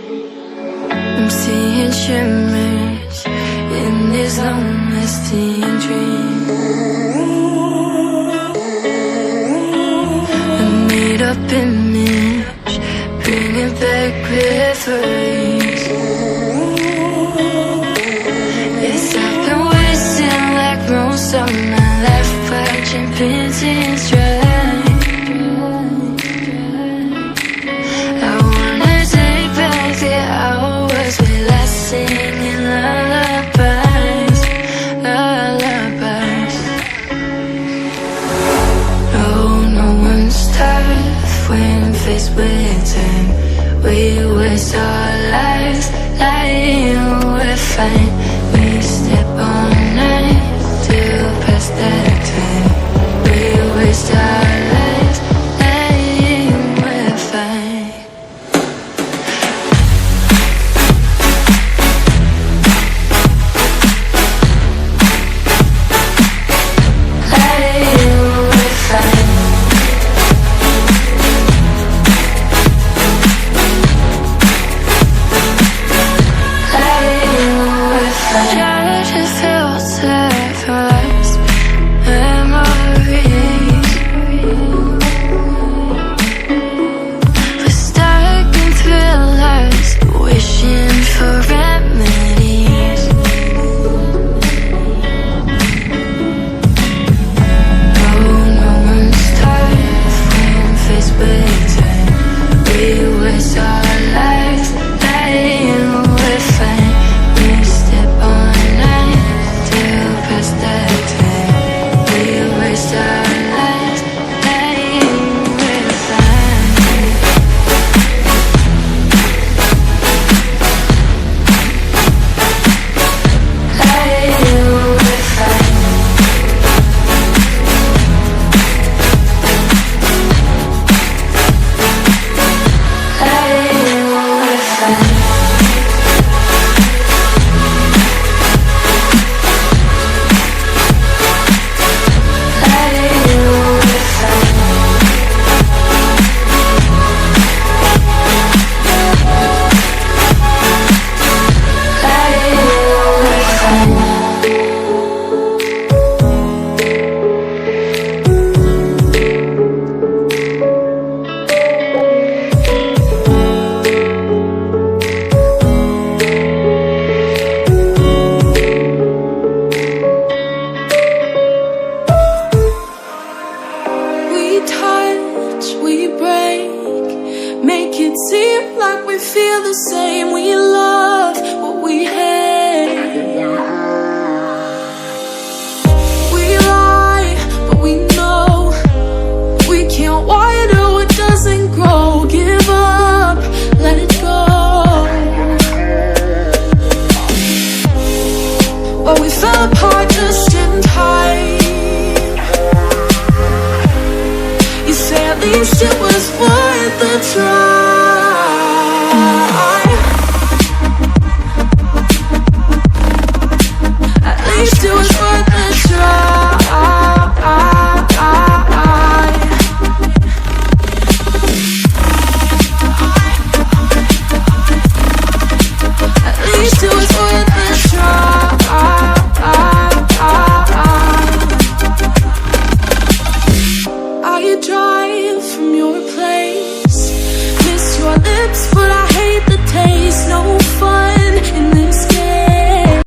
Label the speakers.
Speaker 1: I'm seeing shimmers in this long-lasting dream. A made-up image, bringing back memories. Yes, I've been wasting like most of my life, watching paintings dry. I wanna take back the hours we last singing lullabies, lullabies. Oh, no one's tough when faced with time. We waste our lives lying we're fine. We step all night till past that time. We waste our lives lying we're fine.
Speaker 2: We break, make it seem like we feel the same. We love what we have.